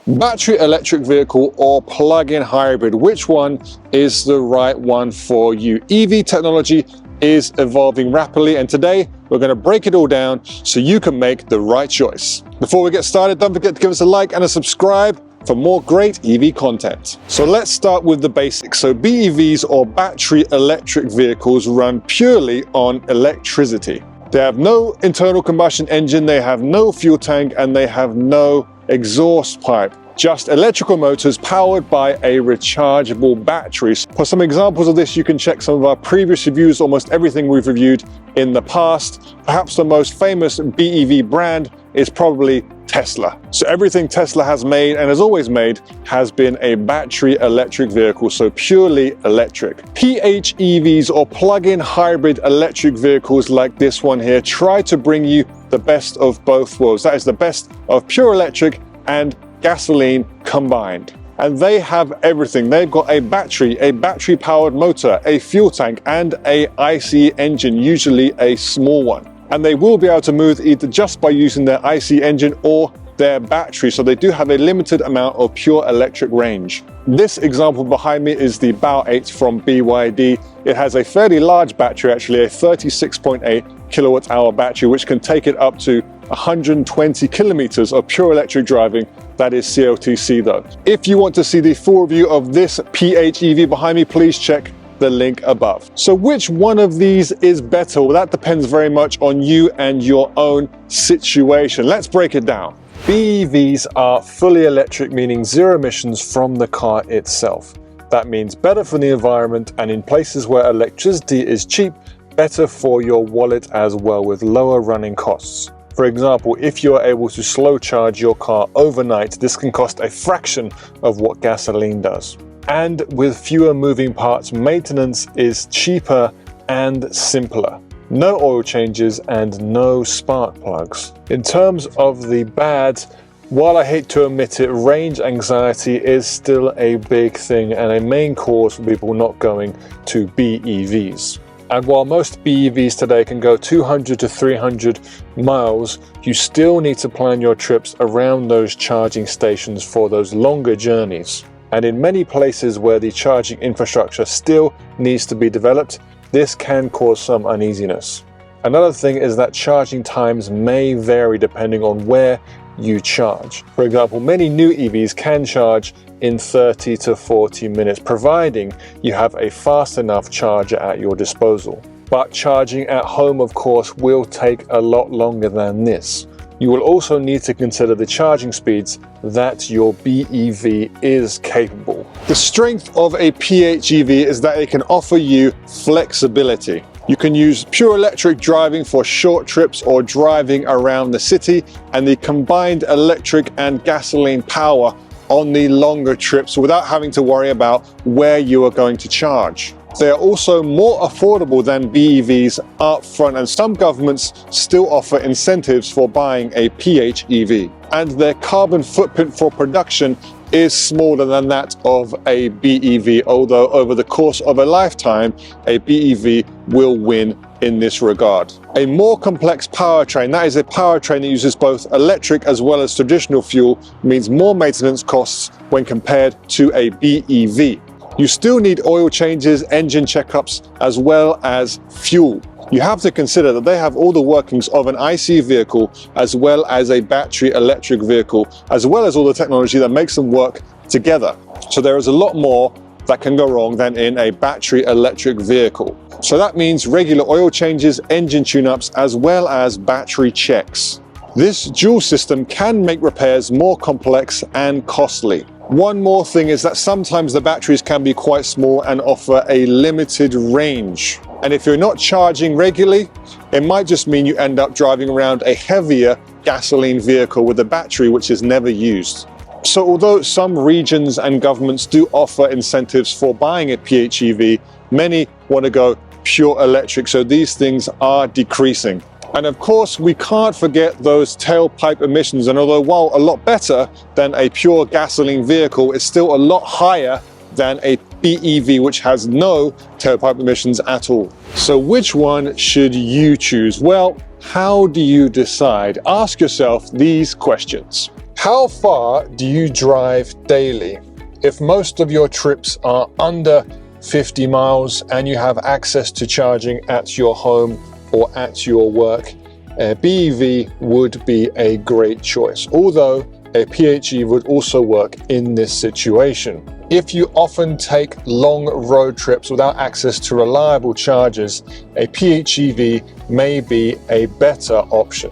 Battery electric vehicle or plug-in hybrid, which one is the right one for you? EV technology is evolving rapidly, and today we're going to break it all down so you can make the right choice. Before we get started, don't forget to give us a like and a subscribe for more great EV content. So let's start with the basics. So BEVs or battery electric vehicles run purely on electricity. They have no internal combustion engine, they have no fuel tank, and they have no exhaust pipe. Just electrical motors powered by a rechargeable battery. For some examples of this, you can check some of our previous reviews, almost everything we've reviewed in the past. Perhaps the most famous BEV brand is probably Tesla. So everything Tesla has made and has always made has been a battery electric vehicle, so purely electric. PHEVs or plug-in hybrid electric vehicles like this one here try to bring you the best of both worlds. That is the best of pure electric and gasoline combined. And they have everything. They've got a battery powered motor, a fuel tank, and a ICE engine, usually a small one. And they will be able to move either just by using their ICE engine or their battery, so they do have a limited amount of pure electric range. This example behind me is the Bao 8 from BYD. It has a fairly large battery, actually a 36.8 kilowatt hour battery, which can take it up to 120 kilometers of pure electric driving. That is COTC though. If you want to see the full review of this PHEV behind me, please check the link above. So which one of these is better? Well, that depends very much on you and your own situation. Let's break it down. BEVs are fully electric, meaning zero emissions from the car itself. That means better for the environment, and in places where electricity is cheap, better for your wallet as well, with lower running costs. For example, if you are able to slow charge your car overnight, this can cost a fraction of what gasoline does. And with fewer moving parts, maintenance is cheaper and simpler. No oil changes and no spark plugs. In terms of the bad, while I hate to admit it, range anxiety is still a big thing and a main cause for people not going to BEVs. And while most BEVs today can go 200 to 300 miles, you still need to plan your trips around those charging stations for those longer journeys. And in many places where the charging infrastructure still needs to be developed, this can cause some uneasiness. Another thing is that charging times may vary depending on where you charge. For example, many new EVs can charge in 30 to 40 minutes, providing you have a fast enough charger at your disposal. But charging at home, of course, will take a lot longer than this. You will also need to consider the charging speeds that your BEV is capable. The strength of a PHEV is that it can offer you flexibility. You can use pure electric driving for short trips or driving around the city, and the combined electric and gasoline power on the longer trips without having to worry about where you are going to charge. They are also more affordable than BEVs up front, and some governments still offer incentives for buying a PHEV. And their carbon footprint for production is smaller than that of a BEV, although over the course of a lifetime, a BEV will win in this regard. A more complex powertrain, that is a powertrain that uses both electric as well as traditional fuel, means more maintenance costs when compared to a BEV. You still need oil changes, engine checkups, as well as fuel. You have to consider that they have all the workings of an ICE vehicle as well as a battery electric vehicle, as well as all the technology that makes them work together. So there is a lot more that can go wrong than in a battery electric vehicle. So that means regular oil changes, engine tune-ups, as well as battery checks. This dual system can make repairs more complex and costly. One more thing is that sometimes the batteries can be quite small and offer a limited range. And if you're not charging regularly, it might just mean you end up driving around a heavier gasoline vehicle with a battery which is never used. So although some regions and governments do offer incentives for buying a PHEV, many want to go pure electric, so these things are decreasing. And of course, we can't forget those tailpipe emissions. And although while a lot better than a pure gasoline vehicle, it's still a lot higher than a BEV, which has no tailpipe emissions at all. So which one should you choose? Well, how do you decide? Ask yourself these questions. How far do you drive daily? If most of your trips are under 50 miles and you have access to charging at your home or at your work, a BEV would be a great choice, although a PHEV would also work in this situation. If you often take long road trips without access to reliable chargers, a PHEV may be a better option.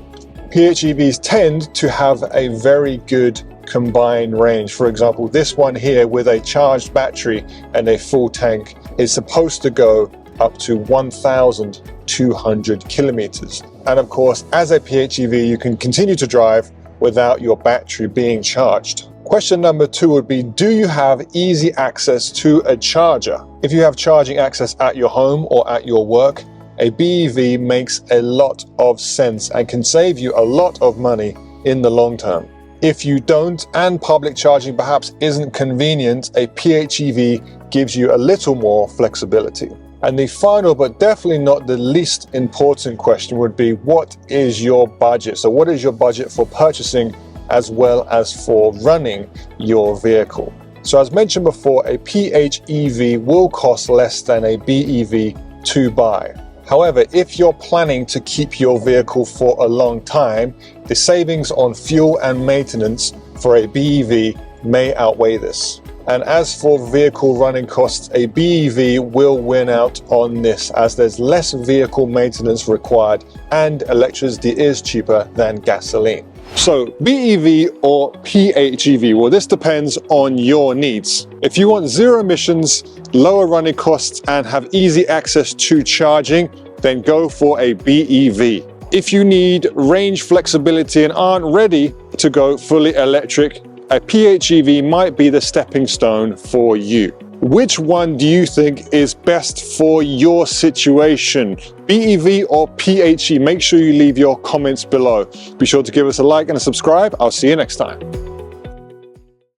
PHEVs tend to have a very good combined range. For example, this one here with a charged battery and a full tank is supposed to go up to 1,200 kilometers. And of course, as a PHEV, you can continue to drive without your battery being charged. Question number 2 would be, do you have easy access to a charger? If you have charging access at your home or at your work, a BEV makes a lot of sense and can save you a lot of money in the long term. If you don't and public charging perhaps isn't convenient, a PHEV gives you a little more flexibility. And the final, but definitely not the least important question would be, what is your budget? So what is your budget for purchasing as well as for running your vehicle? So as mentioned before, a PHEV will cost less than a BEV to buy. However, if you're planning to keep your vehicle for a long time, the savings on fuel and maintenance for a BEV may outweigh this. And as for vehicle running costs, a BEV will win out on this as there's less vehicle maintenance required and electricity is cheaper than gasoline. So BEV or PHEV, well, this depends on your needs. If you want zero emissions, lower running costs and have easy access to charging, then go for a BEV. If you need range flexibility and aren't ready to go fully electric, a PHEV might be the stepping stone for you. Which one do you think is best for your situation? BEV or PHEV? Make sure you leave your comments below. Be sure to give us a like and a subscribe. I'll see you next time.